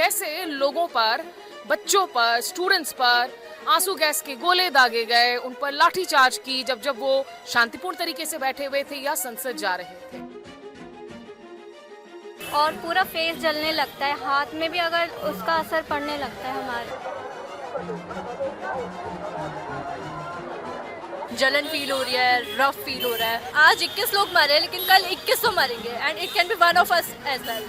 कैसे लोगों पर, बच्चों पर, स्टूडेंट्स पर आंसू गैस के गोले दागे गए, उन पर लाठीचार्ज की जब वो शांतिपूर्ण तरीके से बैठे हुए थे या संसद जा रहे थे। और पूरा फेस जलने लगता है, हाथ में भी अगर उसका असर पड़ने लगता है हमारे। जलन फील हो रही है, रफ फील हो रहा है। आज 21 लोग मरे लेकिन कल 2100 मरेंगे and it can be one of us as well.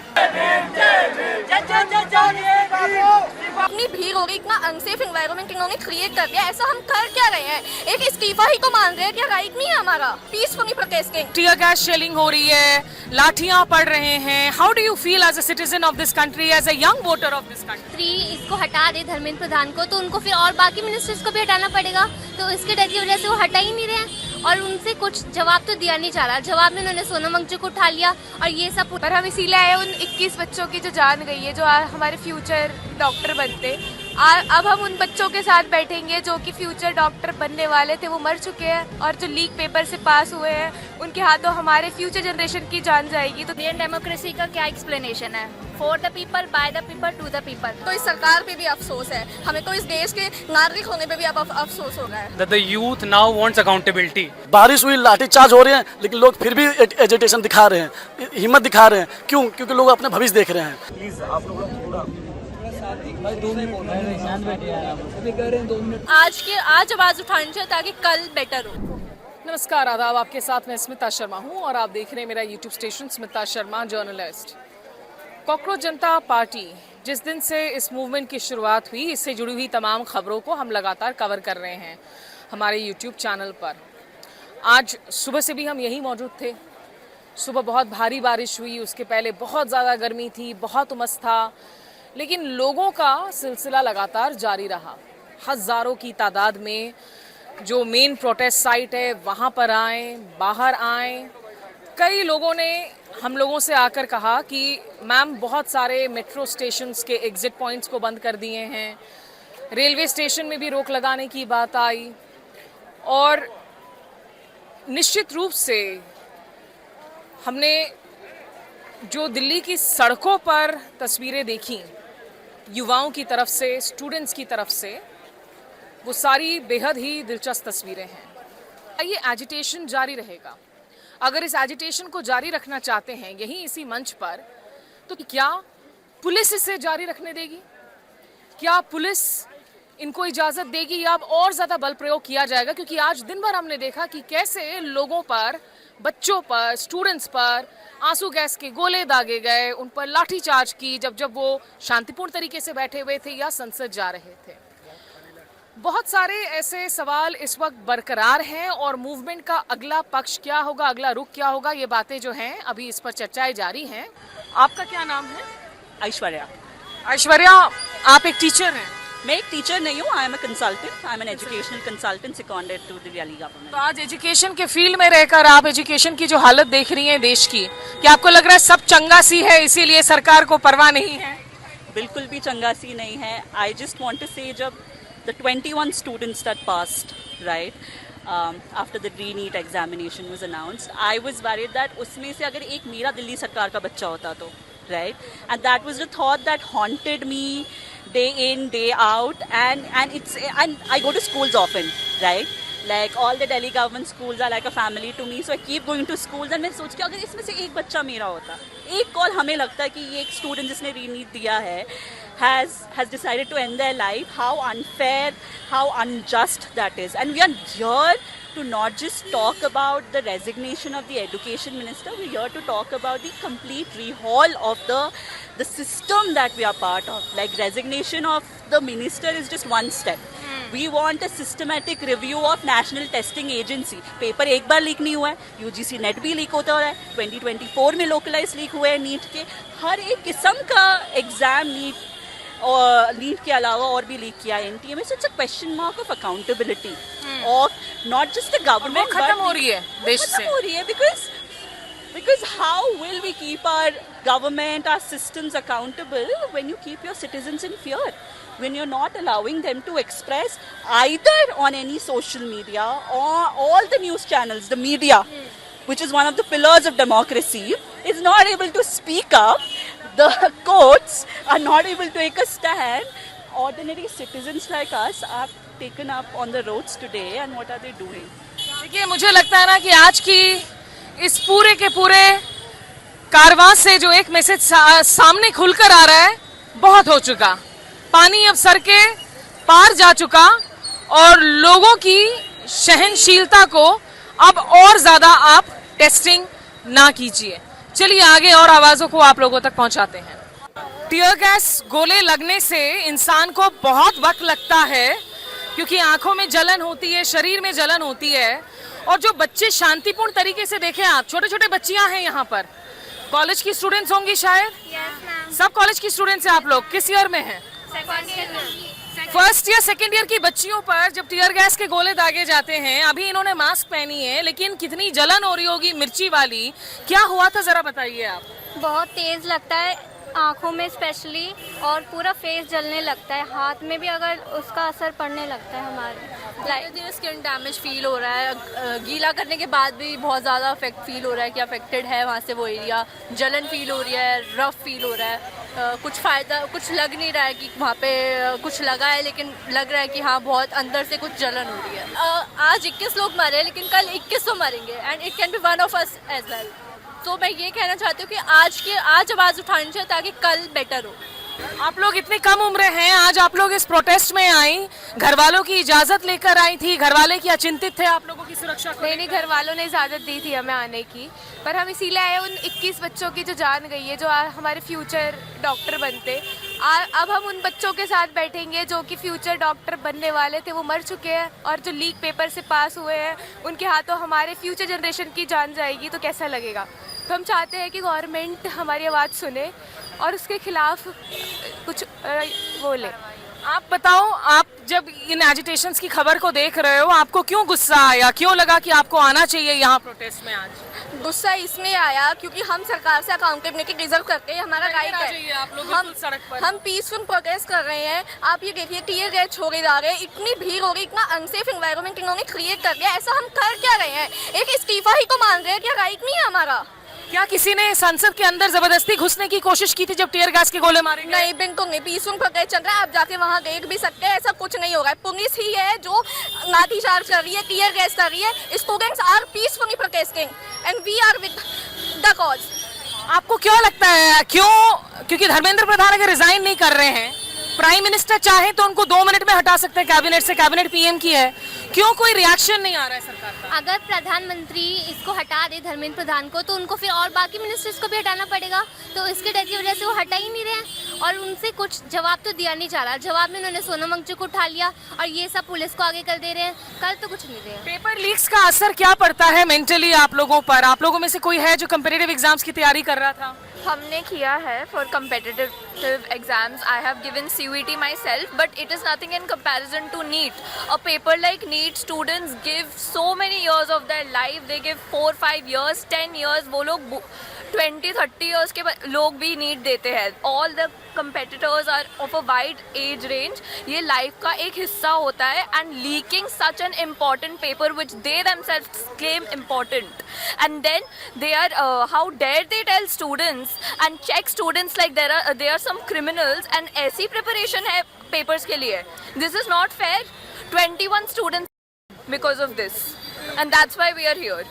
इतनी भीड़ हो गई, इतना अनसेफ एनवायरनमेंट इन्होंने क्रिएट कर दिया। ऐसा हम कर क्या रहे हैं? एक इस्तीफा ही तो मान रहे हैं, क्या राइट नहीं है हमारा? Peacefully protesting. Tear gas shelling हो रही है, लाठियां पड़ रहे हैं। How do you feel as a citizen of this country, as a young voter of this country? इसको हटा दे धर्मेंद्र प्रधान को, तो उनको फिर और बाकी मिनिस्टर्स को भी हटाना पड़ेगा। तो इसके डर की वजह से वो हटा ही नहीं रहे और उनसे कुछ जवाब तो दिया नहीं जा रहा। जवाब में उन्होंने सोनम वांगचुक को उठा लिया और ये सब। पर हम इसीलिए आए उन 21 बच्चों की जो जान गई है, जो हमारे फ्यूचर डॉक्टर बनते। अब हम उन बच्चों के साथ बैठेंगे जो कि फ्यूचर डॉक्टर बनने वाले थे, वो मर चुके हैं और जो लीक पेपर से पास हुए हैं उनके हाथों हमारे फ्यूचर जनरेशन की जान जाएगी। तो इंडियन डेमोक्रेसी का क्या एक्सप्लेनेशन है? For the people, by the people, to the people. तो इस सरकार पे भी अफसोस है, हमें तो इस देश के नागरिक होने पे भी अब अफसोस हो रहा है। That the youth now wants accountability. बारिश हुई, लाठीचार्ज हो रहे हैं, लेकिन लोग फिर भी एजिटेशन दिखा रहे हैं, हिम्मत दिखा रहे हैं। क्यों? क्योंकि लोग अपने भविष्य देख रहे हैं। प्लीज आप लोग आज आवाज उठानी चाहिए ताकि कल बेटर हो। नमस्कार, आदाब। आपके साथ मैं स्मिता शर्मा हूं और आप देख रहे हैं मेरा YouTube station Smita Sharma journalist. Cockroach जनता पार्टी, जिस दिन से इस मूवमेंट की शुरुआत हुई, इससे जुड़ी हुई तमाम खबरों को हम लगातार कवर कर रहे हैं हमारे यूट्यूब चैनल पर। आज सुबह से भी हम यहीं मौजूद थे। सुबह बहुत भारी बारिश हुई, उसके पहले बहुत ज़्यादा गर्मी थी, बहुत उमस था, लेकिन लोगों का सिलसिला लगातार जारी रहा। हज़ारों की तादाद में जो मेन प्रोटेस्ट साइट है वहाँ पर आए, बाहर आए। कई लोगों ने हम लोगों से आकर कहा कि मैम, बहुत सारे मेट्रो स्टेशंस के एग्ज़िट पॉइंट्स को बंद कर दिए हैं, रेलवे स्टेशन में भी रोक लगाने की बात आई। और निश्चित रूप से हमने जो दिल्ली की सड़कों पर तस्वीरें देखी युवाओं की तरफ से, स्टूडेंट्स की तरफ से, वो सारी बेहद ही दिलचस्प तस्वीरें हैं। ये एजिटेशन जारी रहेगा। अगर इस एजिटेशन को जारी रखना चाहते हैं यहीं इसी मंच पर, तो क्या पुलिस इसे जारी रखने देगी? क्या पुलिस इनको इजाज़त देगी या अब और ज़्यादा बल प्रयोग किया जाएगा? क्योंकि आज दिन भर हमने देखा कि कैसे लोगों पर, बच्चों पर, स्टूडेंट्स पर आंसू गैस के गोले दागे गए, उन पर लाठीचार्ज की जब वो शांतिपूर्ण तरीके से बैठे हुए थे या संसद जा रहे थे। बहुत सारे ऐसे सवाल इस वक्त बरकरार हैं और मूवमेंट का अगला पक्ष क्या होगा, अगला रुख क्या होगा, ये बातें जो हैं अभी इस पर चर्चाएं जारी हैं। आपका क्या नाम है? ऐश्वर्या। ऐश्वर्या, आप एक टीचर हैं? मैं एक टीचर नहीं हूँ, I am a consultant, I am an educational consultant seconded to the Delhi government. तो आज एजुकेशन के फील्ड में रहकर आप एजुकेशन की जो हालत देख रही हैं देश की, क्या आपको लग रहा है सब चंगा सी है इसीलिए सरकार को परवाह नहीं है? बिल्कुल भी चंगा सी नहीं है। आई जस्ट वांट टू से, जब the 21 students that passed, right, after the re-NEET examination was announced, I was worried that उसमें से अगर एक मेरा दिल्ली सरकार का बच्चा होता तो, right, and that was the thought that haunted me day in, day out, and I go to schools often, right, like all the Delhi government schools are like a family to me, so I keep going to schools and मैं सोच के अगर इसमें से एक बच्चा मेरा होता, एक कॉल हमें लगता है कि ये एक स्टूडेंट जिसने re-NEET दिया है has decided to end their life, how unfair, how unjust that is. And we are here to not just talk about the resignation of the education minister, we're here to talk about the complete rehaul of the system that we are part of. Like, resignation of the minister is just one step. We want a systematic review of National Testing Agency. Paper एक बार leak नहीं हुआ है, UGC net भी leak होता है, 2024 में localise leak हुए हैं नीट के। हर एक किस्म का एग्जाम नीट के अलावा और भी लीक किया है NTA में। So it's a question mark of accountability of not just the government. खत्म हो रही है देश से, खत्म हो रही है because how will we keep our government, our systems accountable when you keep your citizens in fear, when you're not allowing them to express either on any social media or all the news channels, the media, which is one of the pillars of democracy, is not able to speak up. The courts are not able to take a stand. Ordinary citizens like us are taken up on the roads today, and what are they doing? देखिए, मुझे लगता है ना कि आज की इस पूरे के पूरे कारवां से जो एक मैसेज सामने खुलकर आ रहा है, बहुत हो चुका, पानी अब सर के पार जा चुका और लोगों की सहनशीलता को अब और ज्यादा आप टेस्टिंग ना कीजिए। चलिए आगे और आवाजों को आप लोगों तक पहुंचाते हैं। टीयर गैस गोले लगने से इंसान को बहुत वक्त लगता है, क्योंकि आंखों में जलन होती है, शरीर में जलन होती है। और जो बच्चे शांतिपूर्ण तरीके से देखें, आप छोटे छोटे बच्चियां हैं यहाँ पर, कॉलेज की स्टूडेंट्स होंगी शायद। सब कॉलेज की स्टूडेंट्स हैं आप लोग। किस ईयर में हैं? फर्स्ट या सेकेंड ईयर की बच्चियों पर जब टीयर गैस के गोले दागे जाते हैं, अभी इन्होंने मास्क पहनी है, लेकिन कितनी जलन हो रही होगी मिर्ची वाली। क्या हुआ था जरा बताइए आप। बहुत तेज लगता है आंखों में स्पेशली, और पूरा फेस जलने लगता है, हाथ में भी अगर उसका असर पड़ने लगता है हमारे। धीरे स्किन डैमेज फील हो रहा है, गीला करने के बाद भी बहुत ज़्यादा अफेक्ट फील हो रहा है कि अफेक्टेड है वहाँ से वो एरिया, जलन फील हो रही है, रफ फील हो रहा है। कुछ लग नहीं रहा है कि वहाँ पे कुछ लगा है, लेकिन लग रहा है कि हाँ बहुत अंदर से कुछ जलन हो रही है। आज 21 लोग मरे, लेकिन कल 21 मरेंगे, and it can be one of us as well. तो मैं ये कहना चाहती हूँ कि आज आवाज़ उठानी चाहिए ताकि कल बेटर हो। आप लोग इतनी कम उम्र हैं, आज आप लोग इस प्रोटेस्ट में आई, घर वालों की इजाजत लेकर आई थी? घर वाले क्या चिंतित थे आप लोगों की सुरक्षा को? नहीं, घर वालों ने इजाज़त दी थी हमें आने की, पर हम इसीलिए आए उन 21 बच्चों की जो जान गई है, जो हमारे फ्यूचर डॉक्टर बनते। अब हम उन बच्चों के साथ बैठेंगे जो कि फ्यूचर डॉक्टर बनने वाले थे, वो मर चुके हैं, और जो लीक पेपर से पास हुए हैं उनके हाथों हमारे फ्यूचर जनरेशन की जान जाएगी, तो कैसा लगेगा। तो हम चाहते हैं कि गवर्नमेंट हमारी आवाज़ सुने और उसके खिलाफ कुछ बोले। आप बताओ, आप जब इन एजिटेशंस की खबर को देख रहे हो, आपको क्यों गुस्सा आया? क्यों लगा कि आपको आना चाहिए यहाँ प्रोटेस्ट में आज? गुस्सा इसमें आया क्योंकि हम सरकार से अकाउंटेबिलिटी डिजर्व करते हैं, हमारा राइट है। आप लोग बिल्कुल सड़क पर। हम पीसफुल प्रोटेस्ट कर रहे हैं। आप ये देखिए, टीयर गैस छोड़े जा रहे हैं, इतनी भीड़ हो रही, इतना अनसेफ एनवायरनमेंट इन्होंने क्रिएट कर दिया। ऐसा हम कर क्या रहे हैं? एक इस्तीफा ही तो मांग रहे हैं, क्या राइट नहीं है हमारा? क्या किसी ने संसद के अंदर जबरदस्ती घुसने की कोशिश की थी जब टीयर गैस के गोले मारे गए? नहीं, बिल्कुल नहीं। पीसफुल प्रोटेस्ट चल रहा है, आप जाके वहाँ देख भी सकते हैं, ऐसा कुछ नहीं हो रहा है। पुलिस ही है जो लाठीचार्ज कर रही है, टीयर गैस कर रही है। Students are peacefully protesting and we are with the cause. आपको क्यों लगता है, क्योंकि धर्मेंद्र प्रधान अगर रिजाइन नहीं कर रहे हैं, प्राइम मिनिस्टर चाहे तो उनको 2 मिनट में हटा सकते हैं कैबिनेट से, कैबिनेट पीएम की है, क्यों कोई रिएक्शन नहीं आ रहा है सरकार का? अगर प्रधानमंत्री इसको हटा दे धर्मेंद्र प्रधान को, तो उनको फिर और बाकी मिनिस्टर्स को भी हटाना पड़ेगा। तो इसके डर की वजह से वो हटा ही नहीं रहे हैं, और उनसे कुछ जवाब तो दिया नहीं जा रहा। जवाब में उन्होंने सोनम वांगचुक को उठा लिया, और ये सब पुलिस को आगे कर दे रहे हैं। कल तो कुछ नहीं रहे हैं। पेपर लीक्स का असर क्या पड़ता है मेंटली आप लोगों पर? आप लोगों में से कोई है जो कम्पिटिटिव एग्जाम्स की तैयारी कर रहा था? हमने किया है for competitive exams. I have given CUET myself, but it is nothing in comparison to NEET. A paper like NEET, students give so many years of their life. They give 4-5 years, 10 years. वो लोग 20-30 years के लोग भी NEET देते हैं. All the competitors are of a wide age range. ये life का एक हिस्सा होता है, and leaking such an important paper which they themselves claim important, and then they are how dare they tell students and check students like there are some criminals, and ऐसी preparation है papers के लिए. This is not fair. 21 students because of this, and that's why we are here.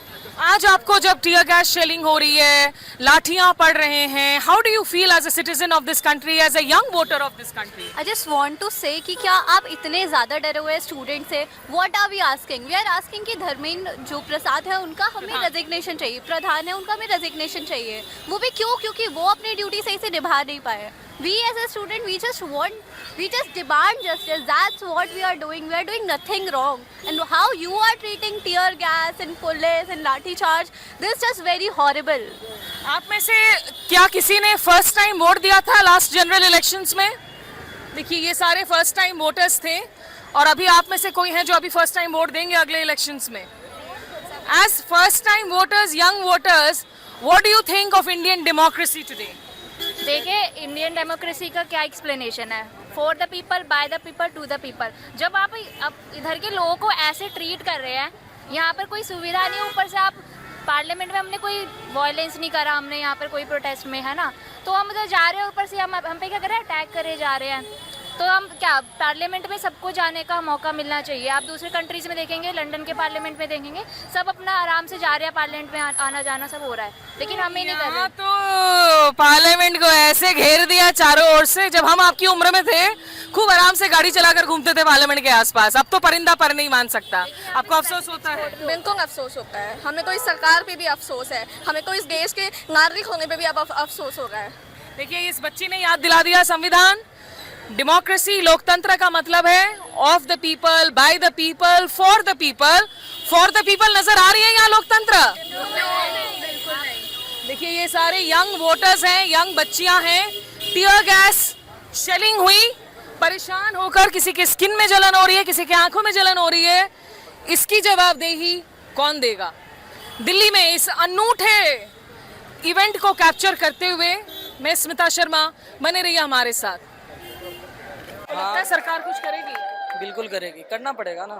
आज आपको जब tier gas shelling हो रही है, लाठियां पड़ रहे हैं, how do you feel as a citizen of this country, as a young voter of this country? I just want to say कि क्या आप इतने ज़्यादा डरे हुए स्टूडेंट से? What are we asking? We are asking कि धर्मेंद्र जो प्रसाद है उनका हमें रेजिग्नेशन चाहिए, प्रधान है उनका हमें रेजिग्नेशन चाहिए। वो भी क्यों? क्योंकि वो अपनी ड्यूटी सही से निभा नहीं पाए। We as a student, we just demand justice. That's what we are doing. We are doing nothing wrong. And how you are treating tear gas and police and lathi charge, this is just very horrible. आप में से क्या किसी ने first time vote दिया था last general elections में? देखिए, ये सारे फर्स्ट टाइम वोटर्स थे, और अभी आप में से कोई हैं जो अभी फर्स्ट टाइम वोट देंगे अगले इलेक्शंस में। As first time voters, young voters, what do you think of Indian democracy today? देखिए, इंडियन डेमोक्रेसी का क्या एक्सप्लेनेशन है? For the people, by the people, to the people. जब आप इधर के लोगों को ऐसे ट्रीट कर रहे हैं, यहाँ पर कोई सुविधा नहीं, ऊपर से आप पार्लियामेंट में हमने कोई वायलेंस नहीं करा, हमने यहाँ पर कोई प्रोटेस्ट में, है ना, तो हम उधर जा रहे हैं, ऊपर से हम पे क्या कर रहे हैं, अटैक करे जा रहे हैं। तो हम क्या, पार्लियामेंट में सबको जाने का मौका मिलना चाहिए। आप दूसरे कंट्रीज में देखेंगे, लंदन के पार्लियामेंट में देखेंगे, सब अपना आराम से जा रहे हैं, पार्लियामेंट में आना जाना सब हो रहा है, लेकिन हमें नहीं कर रहे। यहाँ तो पार्लियामेंट को ऐसे घेर दिया चारों ओर से। जब हम आपकी उम्र में थे खूब आराम से गाड़ी चलाकर घूमते थे पार्लियामेंट के आसपास, अब तो परिंदा पर नहीं मान सकता। आपको अफसोस होता है? बिल्कुल अफसोस होता है, हमें तो इस सरकार पे भी अफसोस है, हमें तो इस देश के नागरिक होने पे भी अब अफसोस हो रहा है। देखिए, इस बच्ची ने याद दिला दिया संविधान, डेमोक्रेसी, लोकतंत्र का मतलब है of the people, by the people, for the people. For the people नजर आ रही है यहाँ लोकतंत्र? देखिए, ये सारे यंग वोटर्स हैं, यंग बच्चियां हैं, टीयर गैस शेलिंग हुई, परेशान होकर किसी के स्किन में जलन हो रही है, किसी के आंखों में जलन हो रही है। इसकी जवाबदेही कौन देगा? दिल्ली में इस अनूठे इवेंट को कैप्चर करते हुए मैं स्मिता शर्मा, बने रहिए हमारे साथ। लगता है सरकार कुछ करेगी? बिल्कुल करेगी, करना पड़ेगा ना।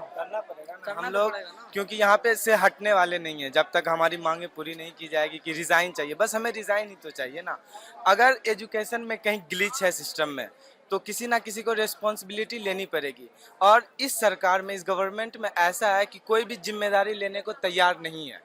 हम लोग क्योंकि यहाँ पे से हटने वाले नहीं है, जब तक हमारी मांगे पूरी नहीं की जाएगी कि रिजाइन चाहिए, बस हमें रिजाइन ही तो चाहिए ना। अगर एजुकेशन में कहीं ग्लिच है सिस्टम में, तो किसी ना किसी को रिस्पॉन्सिबिलिटी लेनी पड़ेगी। और इस सरकार में, इस गवर्नमेंट में ऐसा है कि कोई भी जिम्मेदारी लेने को तैयार नहीं है।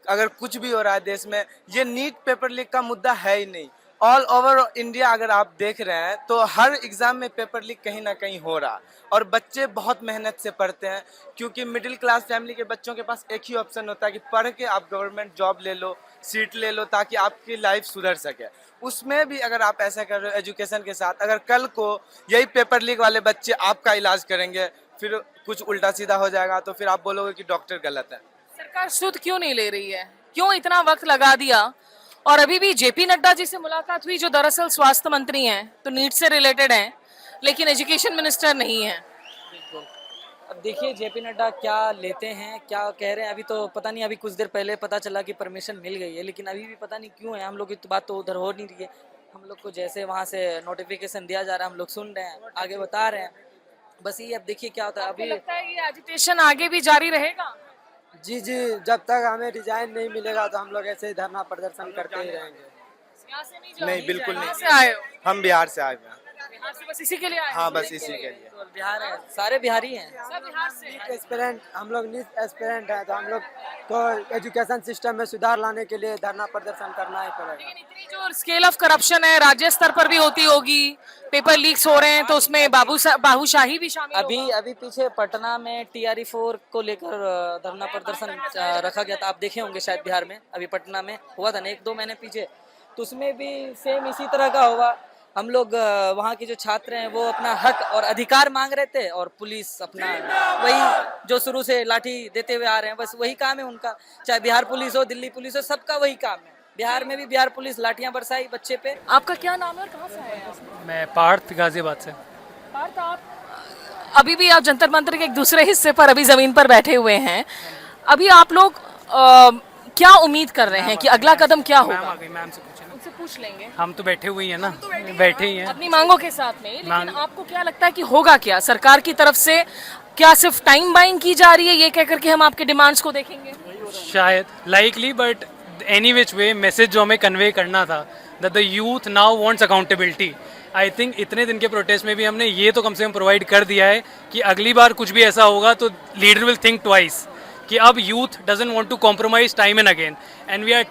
अगर कुछ भी हो रहा है देश में, ये नीट पेपर लीक का मुद्दा है ही नहीं। ऑल ओवर इंडिया अगर आप देख रहे हैं तो हर एग्ज़ाम में पेपर लीक कहीं ना कहीं हो रहा, और बच्चे बहुत मेहनत से पढ़ते हैं, क्योंकि मिडिल क्लास फैमिली के बच्चों के पास एक ही ऑप्शन होता है कि पढ़ के आप गवर्नमेंट जॉब ले लो, सीट ले लो, ताकि आपकी लाइफ सुधर सके। उसमें भी अगर आप ऐसा कर रहे हो एजुकेशन के साथ, अगर कल को यही पेपर लीक वाले बच्चे आपका इलाज करेंगे, फिर कुछ उल्टा सीधा हो जाएगा, तो फिर आप बोलोगे कि डॉक्टर गलत है। सरकार सुध क्यों नहीं ले रही है? क्यों इतना वक्त लगा दिया? और अभी भी जेपी नड्डा जी से मुलाकात हुई, जो दरअसल स्वास्थ्य मंत्री हैं, तो नीट से रिलेटेड हैं, लेकिन एजुकेशन मिनिस्टर नहीं है। अब देखिए जेपी नड्डा क्या लेते हैं, क्या कह रहे हैं। अभी तो पता नहीं, अभी कुछ देर पहले पता चला कि परमिशन मिल गई है, लेकिन अभी भी पता नहीं क्यों है। हम लोग की तो बात तो उधर हो नहीं रही है। हम लोग को जैसे वहाँ से नोटिफिकेशन दिया जा रहा है, हम लोग सुन रहे हैं, आगे बता रहे हैं, बस ये अब देखिए क्या होता है। अभी लगता है ये एजिटेशन आगे भी जारी रहेगा? जी, जब तक हमें रिजाइन नहीं मिलेगा तो हम लोग ऐसे ही धरना प्रदर्शन करते ही रहेंगे। नहीं, बिल्कुल नहीं। से आए हो? हम बिहार से आए हुए हैं। बिहार से बस इसी के लिए आए? हाँ, बस इसी के लिए। तो बिहार है, सारे बिहारी हैं। सब बिहार से हैं। एस्पिरेंट, हम लोग नीट एस्पिरेंट हैं, तो हम लोग को एजुकेशन सिस्टम में सुधार लाने के लिए धरना प्रदर्शन करना ही पड़ेगा। लेकिन इतनी जो स्केल ऑफ करप्शन है राज्य स्तर पर भी होती होगी, पेपर लीक्स हो रहे हैं, तो उसमें बाबूशाही भी शामिल होगा। अभी पीछे पटना में TRE-4 को लेकर धरना प्रदर्शन रखा गया था, आप देखे होंगे शायद बिहार में। अभी पटना में हुआ था ना 1-2 महीने पीछे, तो उसमें भी सेम इसी तरह का होगा। हम लोग वहाँ के जो छात्र हैं वो अपना हक और अधिकार मांग रहे थे, और पुलिस अपना वही जो शुरू से लाठी देते हुए आ रहे हैं, बस वही काम है उनका। चाहे बिहार पुलिस हो, दिल्ली पुलिस हो, सबका वही काम है। बिहार में भी बिहार पुलिस लाठियां बरसाई बच्चे पे। आपका क्या नाम है और कहाँ से आए हैं आप? मैं पार्थ गाजियाबाद से। पार्थ, आप अभी भी आप जंतर मंतर के एक दूसरे हिस्से पर अभी जमीन पर बैठे हुए हैं। अभी आप लोग क्या उम्मीद कर रहे हैं कि अगला कदम क्या होगा? मैम से पूछे ना, उनसे पूछ लेंगे। हम तो बैठे हुए हैं ना, बैठे ही हैं अपनी मांगों के साथ में, लेकिन आपको क्या लगता है कि होगा क्या सरकार की तरफ से? क्या सिर्फ टाइम बाइंग की जा रही है ये कहकर के हम आपके डिमांड्स को देखेंगे? शायद likely, but any which way message जो हमें कन्वे करना था, that the youth now wants accountability. I think इतने दिन के प्रोटेस्ट में भी हमने ये तो कम से कम प्रोवाइड कर दिया है कि अगली बार कुछ भी ऐसा होगा तो लीडर विल थिंक ट्वाइस, कि अब youth doesn't want to compromise time and again, and we are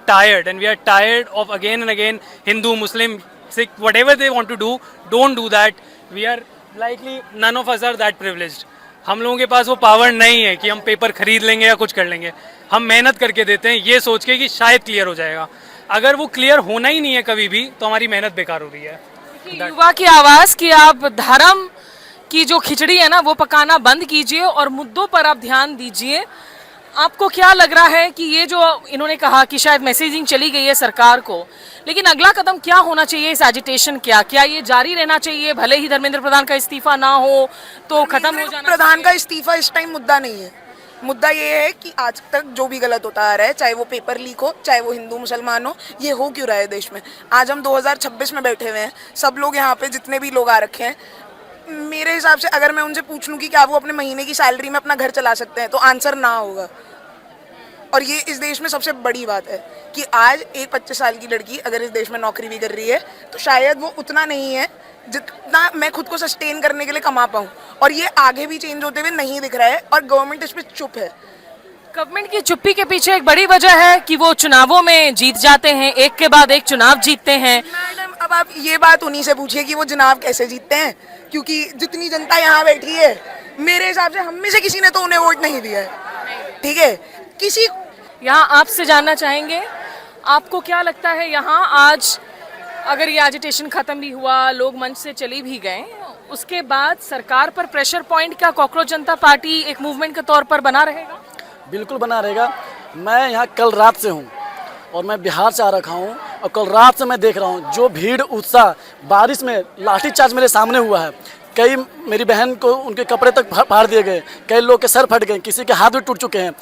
tired of again and again Hindu, Muslim, Sikh, whatever they want to do, don't do that. We are likely none of us are that privileged. हम लोगों के पास वो power नहीं है कि हम paper खरीद लेंगे या कुछ कर लेंगे। हम मेहनत करके देते हैं ये सोच के कि शायद क्लियर हो जाएगा। अगर वो क्लियर होना ही नहीं है कभी भी, तो हमारी मेहनत बेकार हो रही है। युवा की आवाज कि आप धर्म की जो खिचड़ी है ना वो पकाना बंद कीजिए और मुद्दों पर आप ध्यान दीजिए। आपको क्या लग रहा है कि ये जो इन्होंने कहा कि शायद मैसेजिंग चली गई है सरकार को, लेकिन अगला कदम क्या होना चाहिए इस एजिटेशन? क्या ये जारी रहना चाहिए? भले ही धर्मेंद्र प्रधान का इस्तीफा ना हो तो खत्म हो जाना? प्रधान का इस्तीफा इस टाइम मुद्दा नहीं है। मुद्दा ये है कि आज तक जो भी गलत होता आ रहा है, चाहे वो पेपर लीक हो, चाहे वो हिंदू मुसलमान हो, ये हो क्यों रहा है देश में? आज हम 2026 में बैठे हुए हैं, सब लोग यहाँ पे जितने भी लोग आ रखे हैं, मेरे हिसाब से अगर मैं उनसे पूछ लूँ कि क्या वो अपने महीने की सैलरी में अपना घर चला सकते हैं, तो आंसर ना होगा। और ये इस देश में सबसे बड़ी बात है कि आज एक 25 साल की लड़की अगर इस देश में नौकरी भी कर रही है तो शायद वो उतना नहीं है जितना मैं खुद को सस्टेन करने के लिए कमा पाऊँ, और ये आगे भी चेंज होते हुए नहीं दिख रहा है और गवर्नमेंट इस पर चुप है। गवर्नमेंट की चुप्पी के पीछे एक बड़ी वजह है कि वो चुनावों में जीत जाते हैं, एक के बाद एक चुनाव जीतते हैं। मैडम अब आप ये बात उन्हीं से पूछिए कि वो चुनाव कैसे जीतते हैं, क्योंकि जितनी जनता यहाँ बैठी है मेरे हिसाब से हम में से किसी ने तो उन्हें वोट नहीं दिया है। ठीक है, किसी यहाँ आपसे जानना चाहेंगे, आपको क्या लगता है यहाँ आज अगर ये एजिटेशन खत्म भी हुआ, लोग मंच से चले भी गए, उसके बाद सरकार पर प्रेशर पॉइंट क्या कॉकरोच जनता पार्टी एक मूवमेंट के तौर पर बना रहेगा? बिल्कुल बना रहेगा। मैं यहाँ कल रात से हूँ और मैं बिहार से आ रखा हूँ और कल रात से मैं देख रहा हूँ जो भीड़ उत्साह, बारिश में लाठीचार्ज मेरे सामने हुआ है। कई मेरी बहन को उनके कपड़े तक फाड़ दिए गए, कई लोग के सर फट गए, किसी के हाथ भी टूट चुके हैं।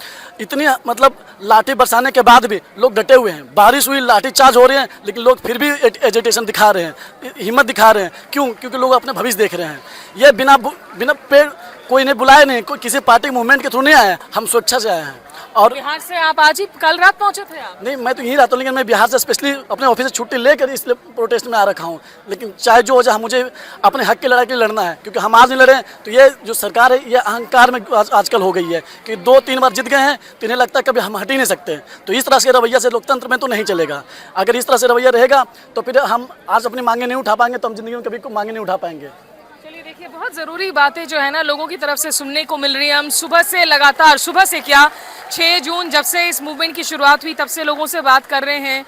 इतनी मतलब लाठी बरसाने के बाद भी लोग डटे हुए हैं। बारिश हुई, लाठीचार्ज हो रहे हैं, लेकिन लोग फिर भी एजिटेशन दिखा रहे हैं, हिम्मत दिखा रहे हैं। क्यों? क्योंकि लोग अपने भविष्य देख रहे हैं। ये बिना पेड़ कोई ने बुलाए नहीं, कोई किसी पार्टी मूवमेंट के थ्रू नहीं आए हैं, हम स्वेच्छा से आए हैं। और बिहार से आप आज ही कल रात पहुंचे थे आप? नहीं, मैं तो यहीं रहता हूँ, लेकिन मैं बिहार से स्पेशली अपने ऑफिस से छुट्टी लेकर इसलिए प्रोटेस्ट में आ रखा हूँ। लेकिन चाहे जो हो जाए, मुझे अपने हक की लड़ाई के लिए लड़ना है, क्योंकि हम आज नहीं लड़े तो ये जो सरकार है ये अहंकार में आजकल हो गई है कि 2-3 बार जीत गए हैं तो इन्हें लगता है कभी हम हट ही नहीं सकते। तो इस तरह से रवैया से लोकतंत्र में तो नहीं चलेगा। अगर इस तरह से रवैया रहेगा तो फिर हम आज अपनी मांगे नहीं उठा पाएंगे, तो हम जिंदगी में कभी मांगे नहीं उठा पाएंगे। चलिए देखिए, बहुत ज़रूरी बातें जो है ना लोगों की तरफ से सुनने को मिल रही है। हम सुबह से लगातार, सुबह से क्या 6 जून जब से इस मूवमेंट की शुरुआत हुई तब से लोगों से बात कर रहे हैं।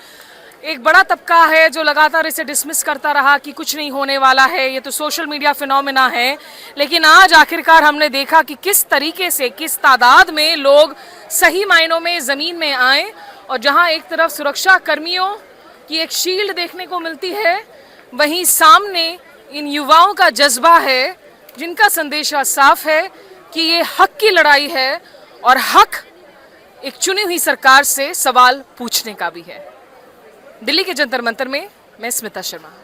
एक बड़ा तबका है जो लगातार इसे डिसमिस करता रहा कि कुछ नहीं होने वाला है, ये तो सोशल मीडिया फिनोमेना है। लेकिन आज आखिरकार हमने देखा कि किस तरीके से, किस तादाद में लोग सही मायनों में ज़मीन में आए, और जहाँ एक तरफ सुरक्षा कर्मियों की एक शील्ड देखने को मिलती है, वहीं सामने इन युवाओं का जज्बा है जिनका संदेशा साफ है कि ये हक की लड़ाई है और हक एक चुनी हुई सरकार से सवाल पूछने का भी है। दिल्ली के जंतर मंतर में मैं स्मिता शर्मा।